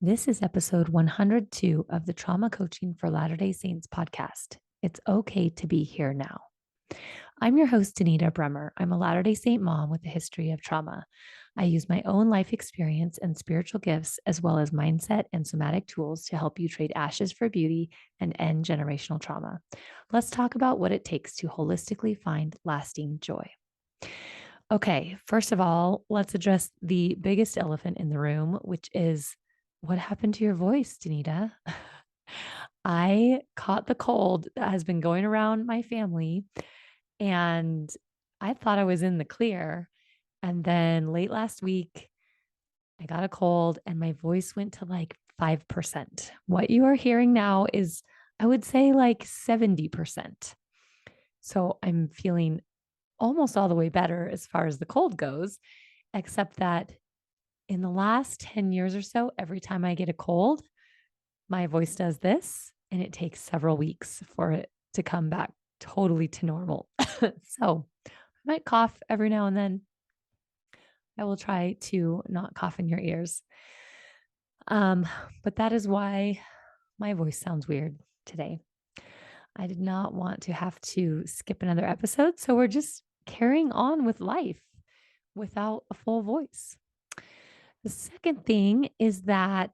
This is episode 102 of the Trauma Coaching for Latter-day Saints podcast. It's okay to be here now. I'm your host, Danita Bremer. I'm a Latter-day Saint mom with a history of trauma. I use my own life experience and spiritual gifts, as well as mindset and somatic tools to help you trade ashes for beauty and end generational trauma. Let's talk about what it takes to holistically find lasting joy. Okay, first of all, let's address the biggest elephant in the room, which is what happened to your voice, Danita? I caught the cold that has been going around my family, and I thought I was in the clear. And then late last week, I got a cold and my voice went to like 5%. What you are hearing now is, I would say, like 70%. So I'm feeling almost all the way better as far as the cold goes, except that in the last 10 years or so, every time I get a cold, my voice does this, and it takes several weeks for it to come back totally to normal. So I might cough every now and then. I will try to not cough in your ears. But that is why my voice sounds weird today. I did not want to have to skip another episode. So we're just carrying on with life without a full voice. The second thing is that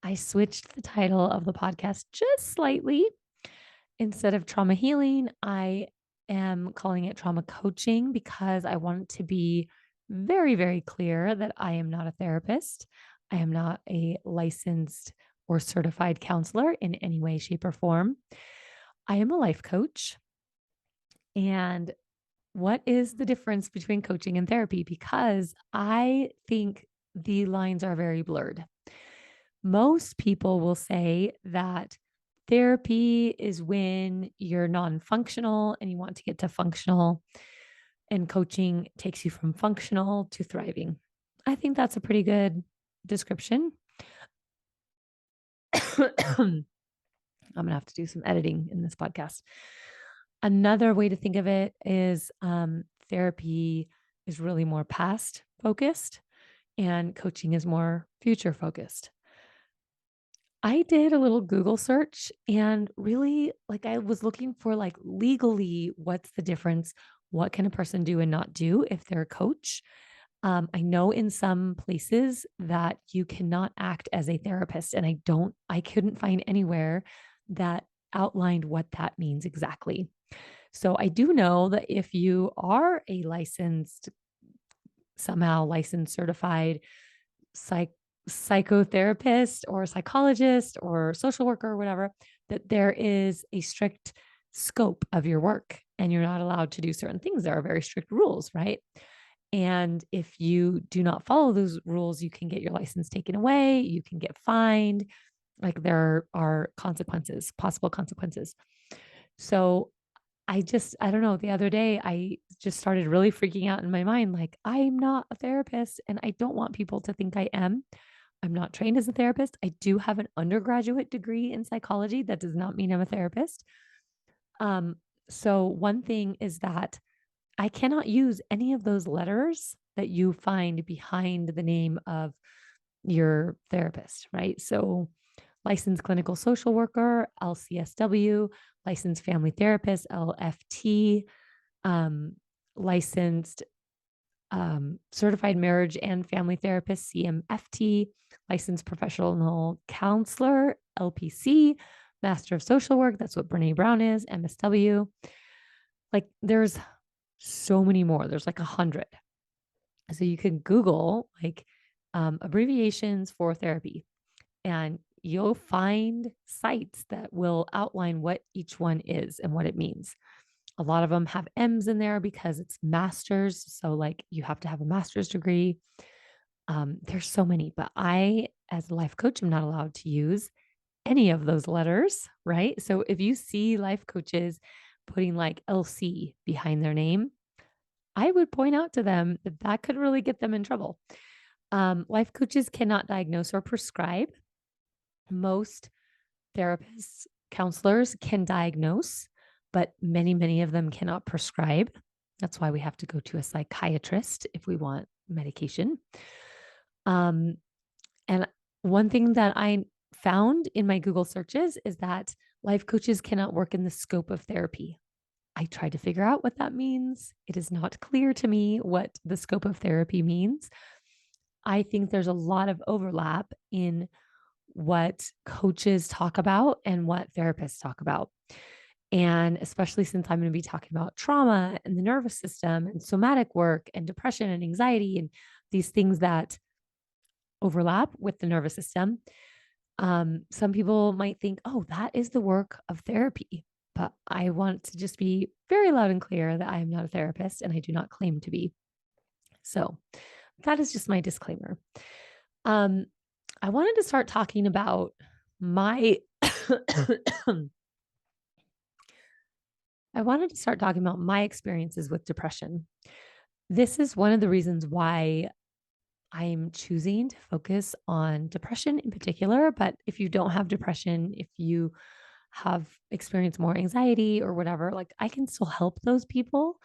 I switched the title of the podcast just slightly. Instead of trauma healing, I am calling it trauma coaching because I want to be very, very clear that I am not a therapist. I am not a licensed or certified counselor in any way, shape, or form. I am a life coach. And what is the difference between coaching and therapy? Because I think the lines are very blurred. Most people will say that therapy is when you're non-functional and you want to get to functional, and coaching takes you from functional to thriving. I think that's a pretty good description. I'm going to have to do some editing in this podcast. Another way to think of it is therapy is really more past focused and coaching is more future focused. I did a little Google search and really I was looking for legally, what's the difference? What can a person do and not do if they're a coach? I know in some places that you cannot act as a therapist, and I couldn't find anywhere that outlined what that means exactly. So I do know that if you are a somehow licensed, certified psychotherapist or psychologist or social worker or whatever, that there is a strict scope of your work and you're not allowed to do certain things. There are very strict rules, right? And if you do not follow those rules, you can get your license taken away, you can get fined. Like there are consequences, possible consequences. So I don't know, the other day I just started really freaking out in my mind. Like, I'm not a therapist and I don't want people to think I am. I'm not trained as a therapist. I do have an undergraduate degree in psychology. That does not mean I'm a therapist. Um, so one thing is that I cannot use any of those letters that you find behind the name of your therapist, right? So licensed clinical social worker, LCSW, licensed family therapist, LFT, licensed certified marriage and family therapist, CMFT, licensed professional counselor, LPC, master of social work. That's what Brene Brown is, MSW. There's so many more. There's 100. So you can Google abbreviations for therapy, and you'll find sites that will outline what each one is and what it means. A lot of them have M's in there because it's masters. So you have to have a master's degree. There's so many, but I, as a life coach, am not allowed to use any of those letters, right? So if you see life coaches putting LC behind their name, I would point out to them that that could really get them in trouble. Life coaches cannot diagnose or prescribe. Most therapists, counselors can diagnose, but many, many of them cannot prescribe. That's why we have to go to a psychiatrist if we want medication. And One thing that I found in my Google searches is that life coaches cannot work in the scope of therapy. I tried to figure out what that means. It is not clear to me what the scope of therapy means. I think there's a lot of overlap in what coaches talk about and what therapists talk about. And especially since I'm going to be talking about trauma and the nervous system and somatic work and depression and anxiety and these things that overlap with the nervous system, some people might think, oh, that is the work of therapy. But I want to just be very loud and clear that I am not a therapist and I do not claim to be. So that is just my disclaimer. Um, I wanted to start talking about my I wanted to start talking about my experiences with depression. This is one of the reasons why I'm choosing to focus on depression in particular. But if you don't have depression, if you have experienced more anxiety or whatever, like I can still help those people.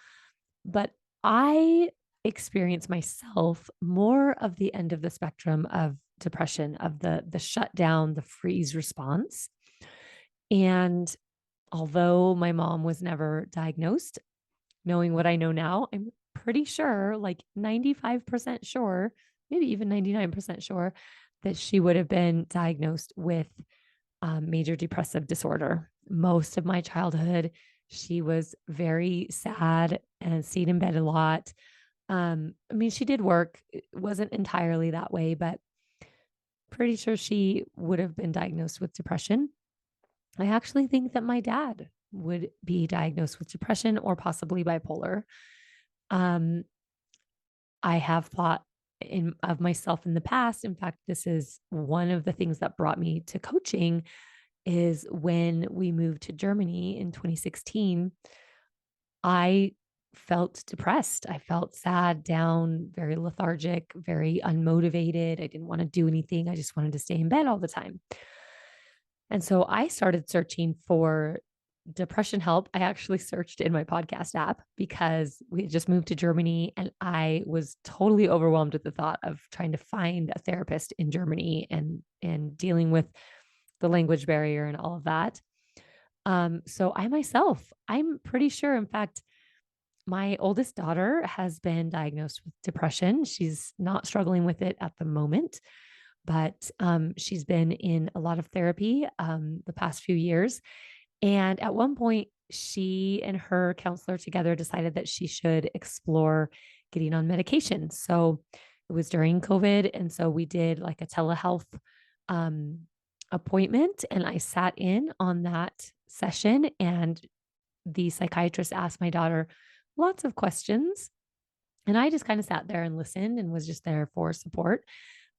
But I experience myself more of the end of the spectrum of depression, of the shutdown, the freeze response. And although my mom was never diagnosed, knowing what I know now, I'm pretty sure, like 95% sure, maybe even 99% sure, that she would have been diagnosed with major depressive disorder. Most of my childhood, she was very sad and stayed in bed a lot. I mean, she did work, it wasn't entirely that way, but pretty sure she would have been diagnosed with depression. I actually think that my dad would be diagnosed with depression or possibly bipolar. Um, I have thought of myself in the past. In fact, this is one of the things that brought me to coaching is when we moved to Germany in 2016, I felt depressed. I felt sad, down, very lethargic, very unmotivated. I didn't want to do anything. I just wanted to stay in bed all the time. And so I started searching for depression help. I actually searched in my podcast app because we had just moved to Germany and I was totally overwhelmed with the thought of trying to find a therapist in Germany and dealing with the language barrier and all of that. So I myself, I'm pretty sure, in fact, my oldest daughter has been diagnosed with depression. She's not struggling with it at the moment, but she's been in a lot of therapy the past few years. And at one point, she and her counselor together decided that she should explore getting on medication. So it was during COVID. And so we did like a telehealth um, appointment, and I sat in on that session. And the psychiatrist asked my daughter lots of questions. And I just kind of sat there and listened and was just there for support.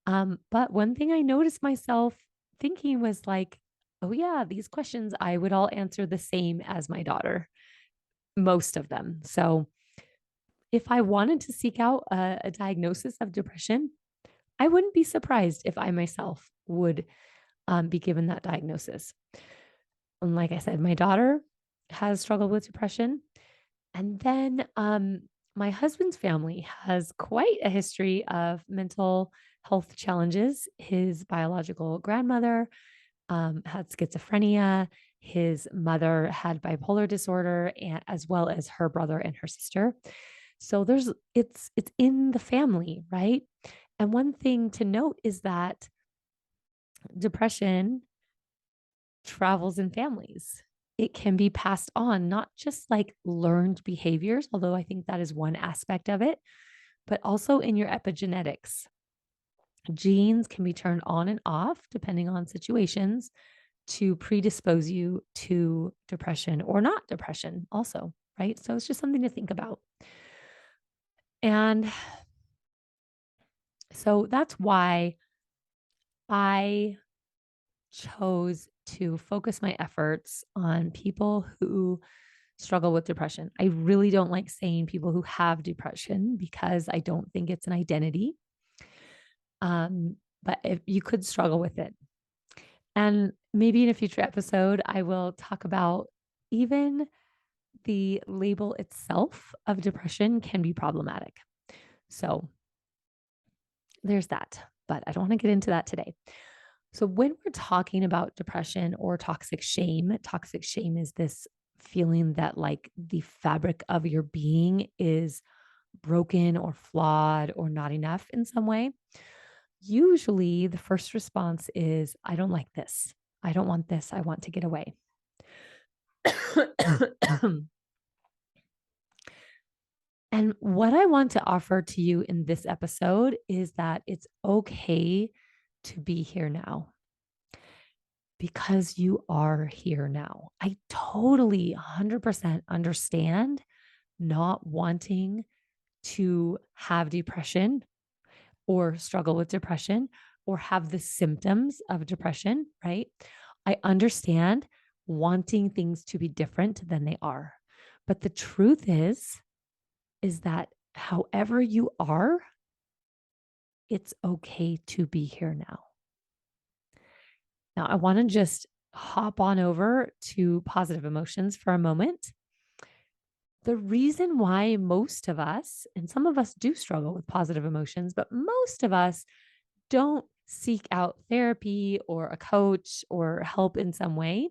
But one thing I noticed myself thinking was like, oh, yeah, these questions I would all answer the same as my daughter, most of them. So if I wanted to seek out a diagnosis of depression, I wouldn't be surprised if I myself would be given that diagnosis. And like I said, my daughter has struggled with depression. And then my husband's family has quite a history of mental health challenges. His biological grandmother had schizophrenia. His mother had bipolar disorder, and as well as her brother and her sister. So it's in the family, right? And one thing to note is that depression travels in families. It can be passed on, not just like learned behaviors, although I think that is one aspect of it, but also in your epigenetics. Genes can be turned on and off depending on situations to predispose you to depression or not depression, also, right? So it's just something to think about. And so that's why I chose to focus my efforts on people who struggle with depression. I really don't like saying people who have depression because I don't think it's an identity. But if you could struggle with it. And maybe in a future episode, I will talk about even the label itself of depression can be problematic. So there's that, but I don't want to get into that today. So, when we're talking about depression or toxic shame is this feeling that like the fabric of your being is broken or flawed or not enough in some way. Usually, the first response is, I don't like this. I don't want this. I want to get away. And what I want to offer to you in this episode is that it's okay to be here now because you are here now. I totally 100% understand not wanting to have depression or struggle with depression or have the symptoms of depression, right? I understand wanting things to be different than they are. But the truth is that however you are, it's okay to be here now. Now, I want to just hop on over to positive emotions for a moment. The reason why most of us, and some of us do struggle with positive emotions, but most of us don't seek out therapy or a coach or help in some way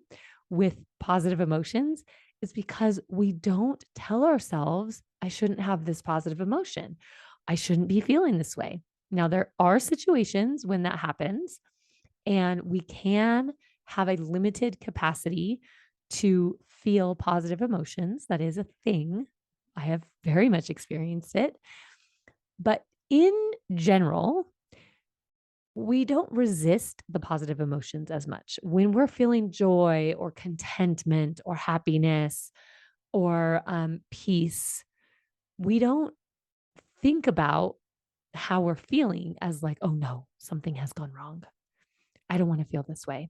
with positive emotions is because we don't tell ourselves, I shouldn't have this positive emotion. I shouldn't be feeling this way. Now, there are situations when that happens, and we can have a limited capacity to feel positive emotions. That is a thing. I have very much experienced it. But in general, we don't resist the positive emotions as much. When we're feeling joy or contentment or happiness or peace, we don't think about how we're feeling as like, oh no, something has gone wrong. I don't want to feel this way,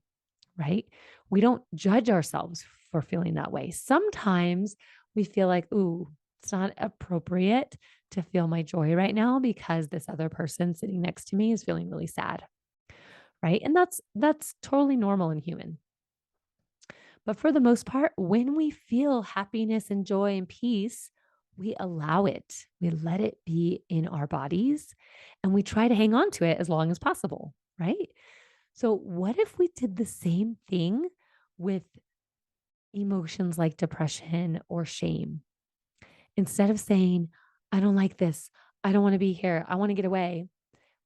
right? We don't judge ourselves for feeling that way. Sometimes we feel like, ooh, it's not appropriate to feel my joy right now because this other person sitting next to me is feeling really sad, right? And that's totally normal and human. But for the most part, when we feel happiness and joy and peace, we allow it. We let it be in our bodies and we try to hang on to it as long as possible, right? So, what if we did the same thing with emotions like depression or shame? Instead of saying, I don't like this, I don't want to be here, I want to get away,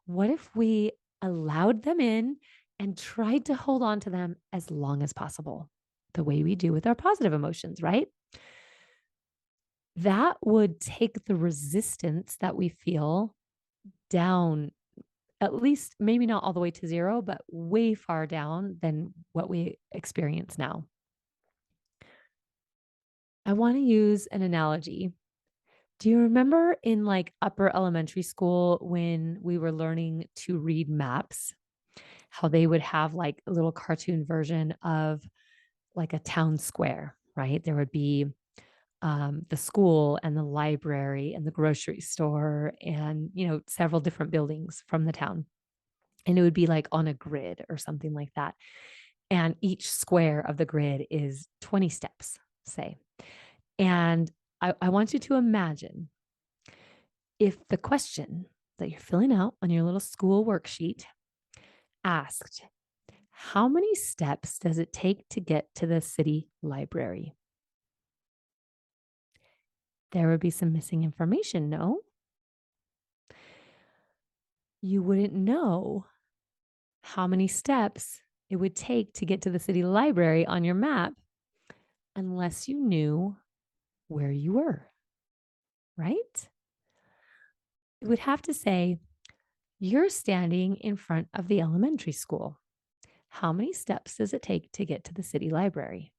what if we allowed them in and tried to hold on to them as long as possible, the way we do with our positive emotions, right? That would take the resistance that we feel down, at least maybe not all the way to zero, but way far down than what we experience now. I want to use an analogy. Do you remember in like upper elementary school when we were learning to read maps, how they would have like a little cartoon version of like a town square, right? There would be the school and the library and the grocery store and, several different buildings from the town. And it would be like on a grid or something like that. And each square of the grid is 20 steps, say. And I want you to imagine if the question that you're filling out on your little school worksheet asked, how many steps does it take to get to the city library? There would be some missing information, no? You wouldn't know how many steps it would take to get to the city library on your map unless you knew where you were, right? It would have to say, you're standing in front of the elementary school. How many steps does it take to get to the city library?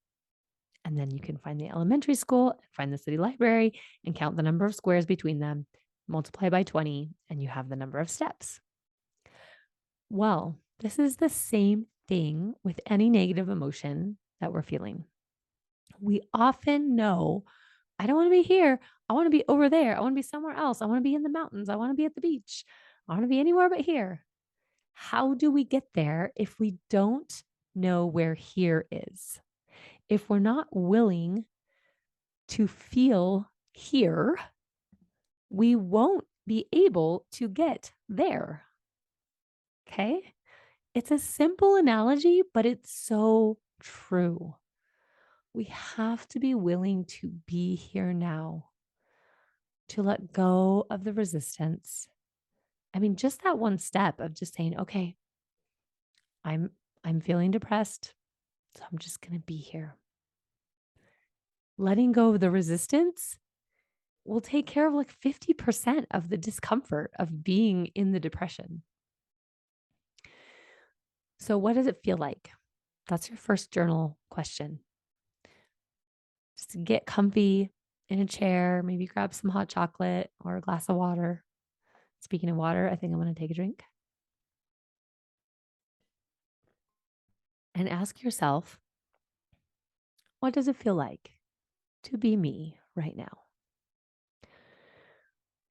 And then you can find the elementary school, find the city library, and count the number of squares between them, multiply by 20, and you have the number of steps. Well, this is the same thing with any negative emotion that we're feeling. We often know, I don't want to be here. I want to be over there. I want to be somewhere else. I want to be in the mountains. I want to be at the beach. I want to be anywhere but here. How do we get there if we don't know where here is? If we're not willing to feel here, we won't be able to get there. Okay. It's a simple analogy, but it's so true. We have to be willing to be here now, to let go of the resistance. I mean, just that one step of just saying, okay, I'm I'm feeling depressed, so I'm just going to be here. Letting go of the resistance will take care of like 50% of the discomfort of being in the depression. So, what does it feel like? That's your first journal question. Just get comfy in a chair, maybe grab some hot chocolate or a glass of water. Speaking of water, I think I'm going to take a drink. And ask yourself, what does it feel like to be me right now?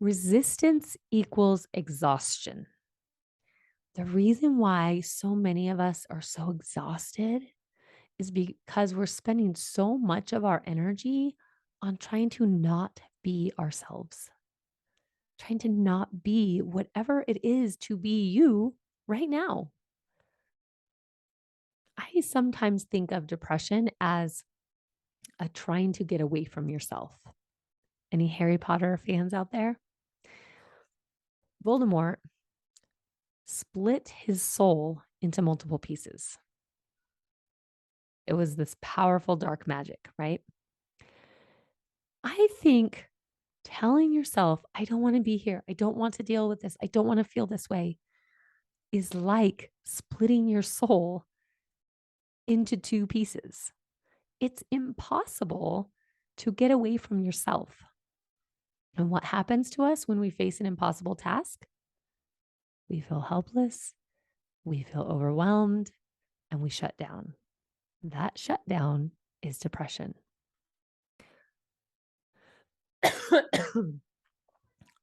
Resistance equals exhaustion. The reason why so many of us are so exhausted is because we're spending so much of our energy on trying to not be ourselves, trying to not be whatever it is to be you right now. I sometimes think of depression as a trying to get away from yourself. Any Harry Potter fans out there? Voldemort split his soul into multiple pieces. It was this powerful dark magic, right? I think telling yourself, I don't want to be here. I don't want to deal with this. I don't want to feel this way is like splitting your soul into two pieces. It's impossible to get away from yourself. And what happens to us when we face an impossible task? We feel helpless, we feel overwhelmed, and we shut down. That shutdown is depression.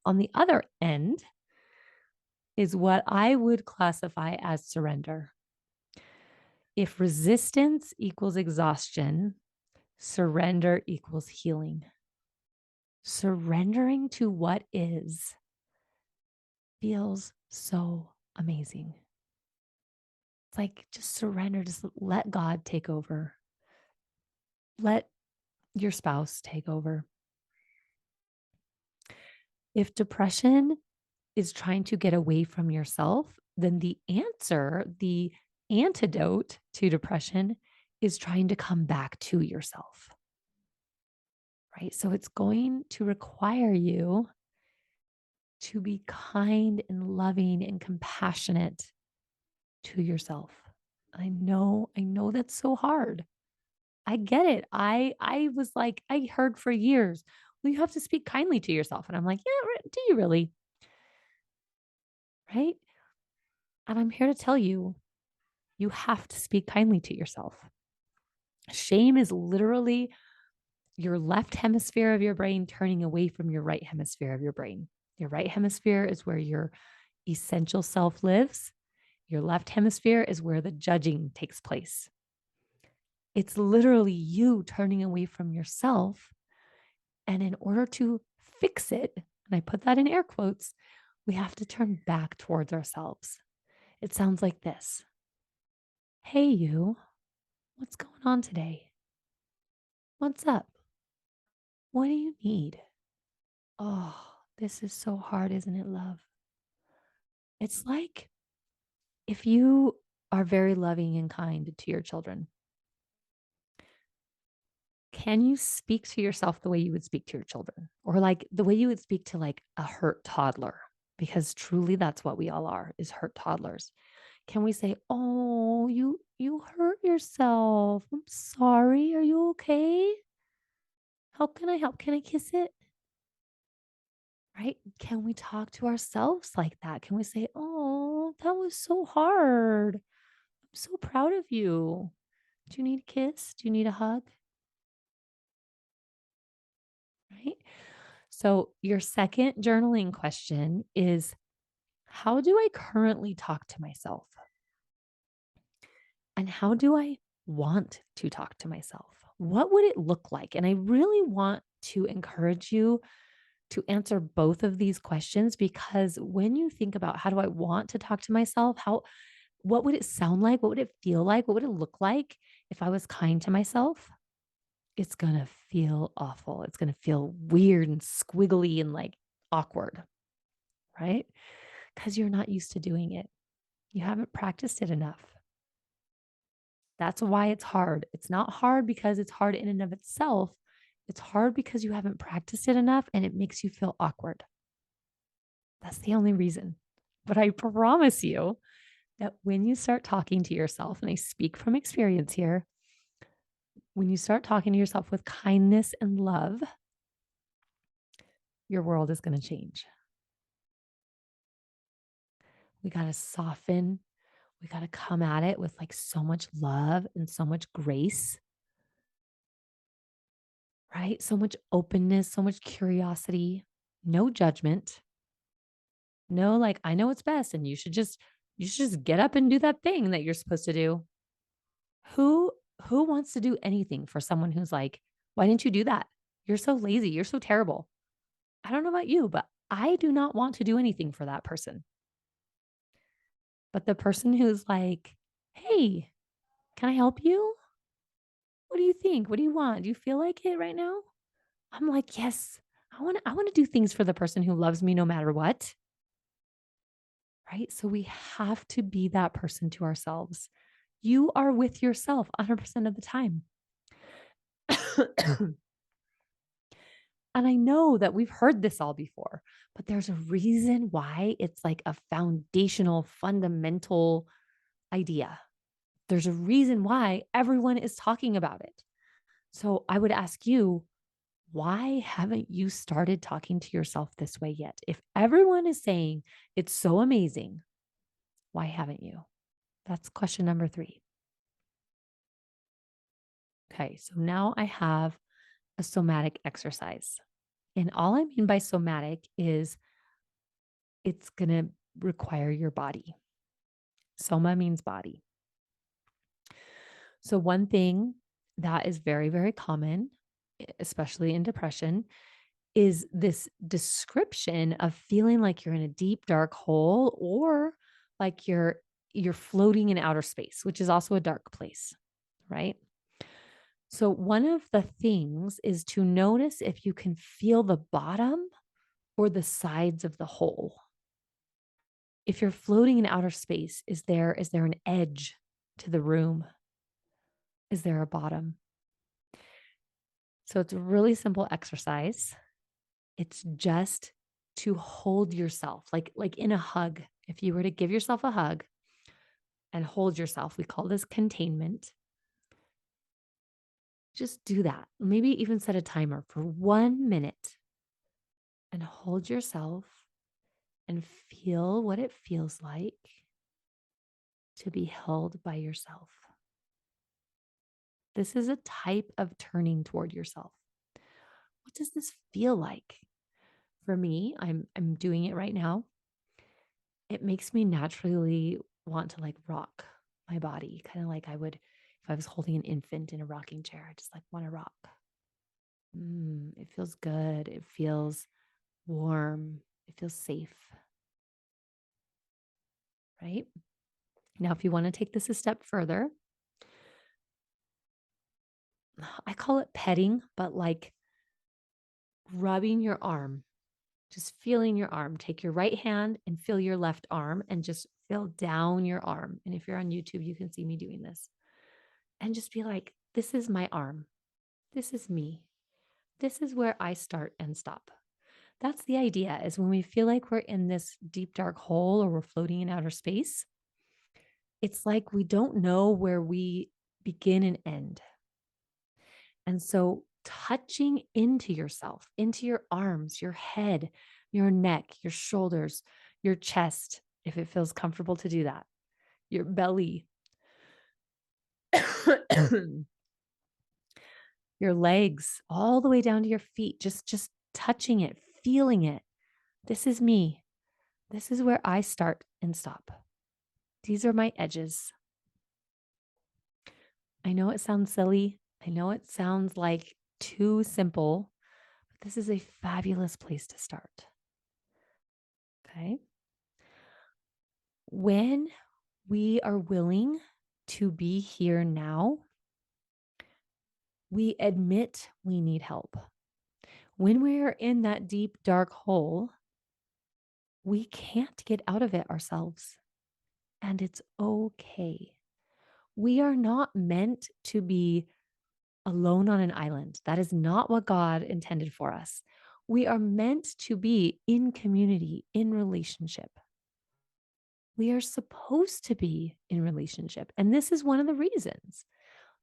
On the other end is what I would classify as surrender. If resistance equals exhaustion, surrender equals healing. Surrendering to what is feels so amazing. It's like just surrender, just let God take over. Let your spouse take over. If depression is trying to get away from yourself, then the answer, the antidote to depression is trying to come back to yourself. Right? So it's going to require you to be kind and loving and compassionate to yourself. I know that's so hard. I get it. I was like, I heard for years, well, you have to speak kindly to yourself. And I'm like, yeah, do you really? Right? And I'm here to tell you, you have to speak kindly to yourself. Shame is literally your left hemisphere of your brain turning away from your right hemisphere of your brain. Your right hemisphere is where your essential self lives. Your left hemisphere is where the judging takes place. It's literally you turning away from yourself. And in order to fix it, and I put that in air quotes, we have to turn back towards ourselves. It sounds like this. Hey, you, what's going on today? What's up? What do you need? Oh, this is so hard, isn't it, love? It's like if you are very loving and kind to your children, can you speak to yourself the way you would speak to your children or like the way you would speak to like a hurt toddler? Because truly that's what we all are, is hurt toddlers. Can we say, "Oh, you hurt yourself. I'm sorry. Are you okay? How can I help? Can I kiss it?" Right? Can we talk to ourselves like that? Can we say, "Oh, that was so hard. I'm so proud of you. Do you need a kiss? Do you need a hug?" Right? So, your second journaling question is, how do I currently talk to myself? And how do I want to talk to myself? What would it look like? And I really want to encourage you to answer both of these questions, because when you think about how do I want to talk to myself, What would it sound like? What would it feel like? What would it look like if I was kind to myself? It's going to feel awful. It's going to feel weird and squiggly and like awkward, right? Because you're not used to doing it. You haven't practiced it enough. That's why it's hard. It's not hard because it's hard in and of itself. It's hard because you haven't practiced it enough and it makes you feel awkward. That's the only reason. But I promise you that when you start talking to yourself, and I speak from experience here, when you start talking to yourself with kindness and love, your world is going to change. We got to soften. We got to come at it with like so much love and so much grace, right? So much openness, so much curiosity, no judgment. No, like I know what's best and you should just get up and do that thing that you're supposed to do. Who who wants to do anything for someone who's like, "Why didn't you do that? You're so lazy. You're so terrible." I don't know about you, but I do not want to do anything for that person. But the person who's like, "Hey, can I help you? What do you think? What do you want? Do you feel like it right now?" I'm like, "Yes. I want to do things for the person who loves me no matter what." Right? So we have to be that person to ourselves. You are with yourself 100% of the time. And I know that we've heard this all before, but there's a reason why it's like a foundational, fundamental idea. There's a reason why everyone is talking about it. So I would ask you, why haven't you started talking to yourself this way yet? If everyone is saying it's so amazing, why haven't you? That's question number 3. Okay, so now I have a somatic exercise. And all I mean by somatic is it's going to require your body. Soma means body. So, one thing that is very, very common, especially in depression, is this description of feeling like you're in a deep, dark hole or like you're floating in outer space, which is also a dark place, right? So, one of the things is to notice if you can feel the bottom or the sides of the hole. If you're floating in outer space, is there an edge to the room? Is there a bottom? So it's a really simple exercise. It's just to hold yourself like in a hug. If you were to give yourself a hug and hold yourself, we call this containment. Just do that. Maybe even set a timer for 1 minute and hold yourself and feel what it feels like to be held by yourself. This is a type of turning toward yourself. What does this feel like? For me, I'm doing it right now. It makes me naturally want to like rock my body, kind of like I would if I was holding an infant in a rocking chair. I just like want to rock. It feels good. It feels warm. It feels safe, right? Now, if you want to take this a step further, I call it petting, but like rubbing your arm, just feeling your arm. Take your right hand and feel your left arm and just feel down your arm. And if you're on YouTube, you can see me doing this and just be like, this is my arm. This is me. This is where I start and stop. That's the idea is when we feel like we're in this deep, dark hole or we're floating in outer space, it's like we don't know where we begin and end. And so touching into yourself, into your arms, your head, your neck, your shoulders, your chest, if it feels comfortable to do that, your belly, your legs, all the way down to your feet, just touching it, feeling it. This is me. This is where I start and stop. These are my edges. I know it sounds silly. I know it sounds like too simple, but this is a fabulous place to start. Okay. When we are willing to be here now, we admit we need help. When we're in that deep, dark hole, we can't get out of it ourselves. And it's okay. We are not meant to be alone on an island. That is not what God intended for us. We are meant to be in community, in relationship. We are supposed to be in relationship. And this is one of the reasons.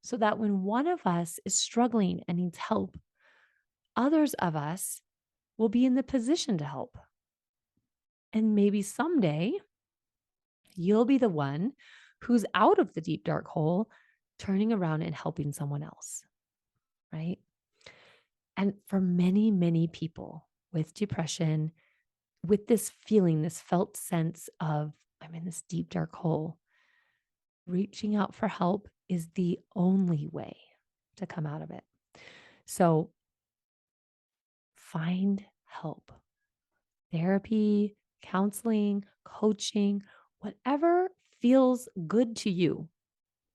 So that when one of us is struggling and needs help, others of us will be in the position to help. And maybe someday you'll be the one who's out of the deep, dark hole, turning around and helping someone else. Right. And for many, many people with depression, with this feeling, this felt sense of, I'm in this deep, dark hole, reaching out for help is the only way to come out of it. So find help. Therapy, counseling, coaching, whatever feels good to you.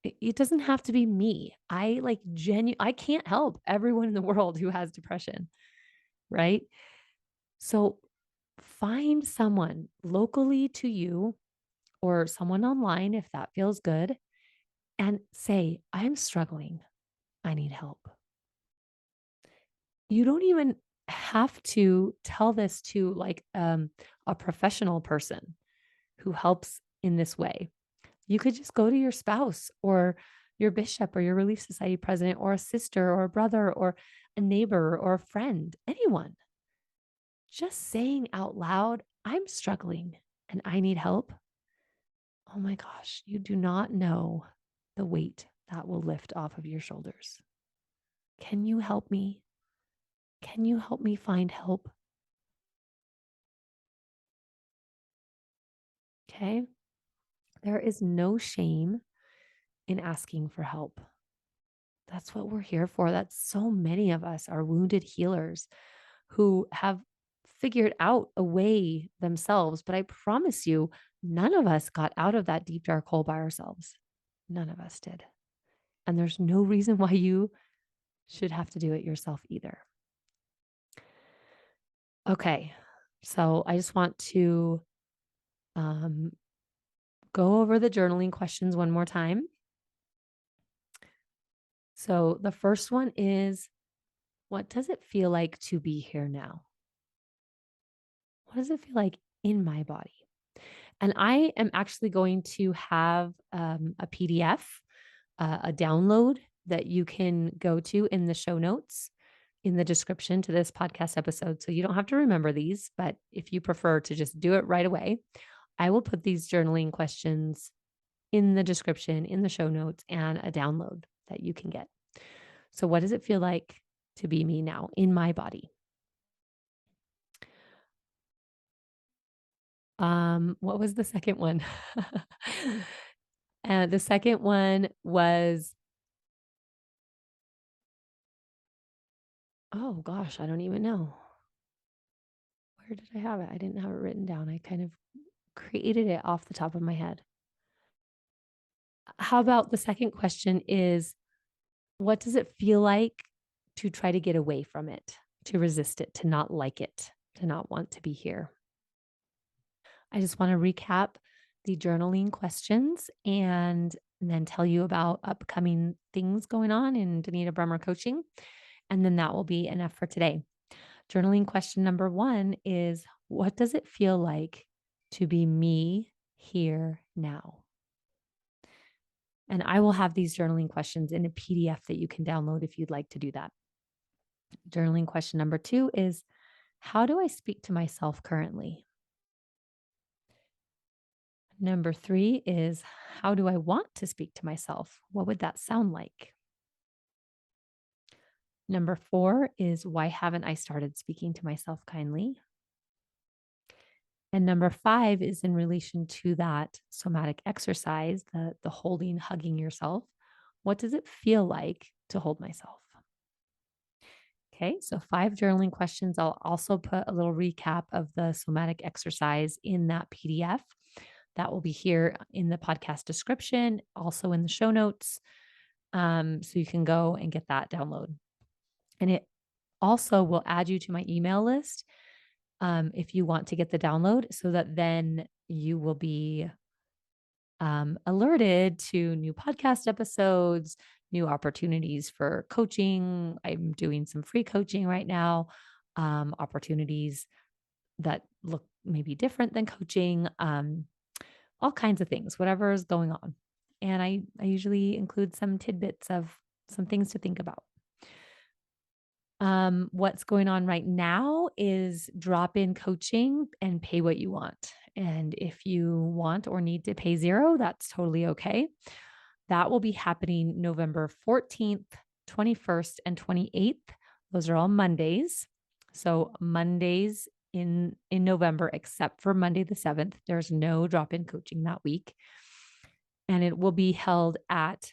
It doesn't have to be me. I can't help everyone in the world who has depression, right? So find someone locally to you or someone online if that feels good and say, I'm struggling. I need help. You don't even have to tell this to a professional person who helps in this way. You could just go to your spouse or your bishop or your Relief Society president or a sister or a brother or a neighbor or a friend, anyone. Just saying out loud, I'm struggling and I need help. Oh my gosh, you do not know the weight that will lift off of your shoulders. Can you help me? Can you help me find help? Okay. There is no shame in asking for help. That's what we're here for. That's so many of us are wounded healers who have figured out a way themselves. But I promise you, none of us got out of that deep, dark hole by ourselves. None of us did. And there's no reason why you should have to do it yourself either. Okay. So I just want to go over the journaling questions one more time. So the first one is, what does it feel like to be here now? What does it feel like in my body? And I am actually going to have a PDF, a download that you can go to in the show notes in the description to this podcast episode. So you don't have to remember these, but if you prefer to just do it right away, I will put these journaling questions in the description, in the show notes, and a download that you can get. So, what does it feel like to be me now in my body? What was the second one? The second one was, oh gosh, I don't even know. Where did I have it? I didn't have it written down. I kind of created it off the top of my head. How about the second question is, what does it feel like to try to get away from it, to resist it, to not like it, to not want to be here? I just want to recap the journaling questions and then tell you about upcoming things going on in Danita Bremer coaching. And then that will be enough for today. Journaling question number 1 is, what does it feel like to be me here now? And I will have these journaling questions in a PDF that you can download if you'd like to do that. Journaling question number 2 is, how do I speak to myself currently? Number 3 is, how do I want to speak to myself? What would that sound like? Number 4 is, why haven't I started speaking to myself kindly? And number 5 is in relation to that somatic exercise, the holding, hugging yourself. What does it feel like to hold myself? Okay, so 5 journaling questions. I'll also put a little recap of the somatic exercise in that PDF That will be here in the podcast description, also in the show notes. So you can go and get that download. And it also will add you to my email list if you want to get the download, so that then you will be alerted to new podcast episodes, new opportunities for coaching. I'm doing some free coaching right now, opportunities that look maybe different than coaching, all kinds of things, whatever is going on. And I usually include some tidbits of some things to think about. What's going on right now is drop in coaching and pay what you want. And if you want or need to pay zero, that's totally okay. That will be happening November 14th, 21st, and 28th. Those are all Mondays. So Mondays in November, except for Monday the 7th, there's no drop-in coaching that week. And it will be held at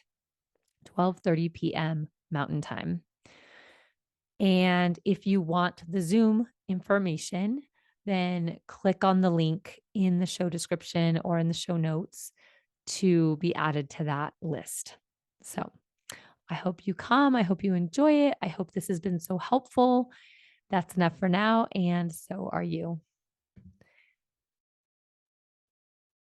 12:30 p.m. Mountain Time. And if you want the Zoom information, then click on the link in the show description or in the show notes to be added to that list. So I hope you come. I hope you enjoy it. I hope this has been so helpful. That's enough for now. And so are you.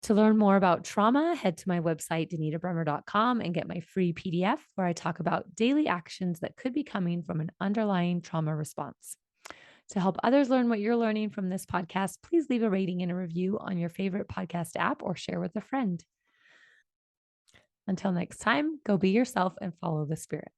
To learn more about trauma, head to my website, danitabrummer.com, and get my free PDF where I talk about daily actions that could be coming from an underlying trauma response. To help others learn what you're learning from this podcast, please leave a rating and a review on your favorite podcast app or share with a friend. Until next time, go be yourself and follow the spirit.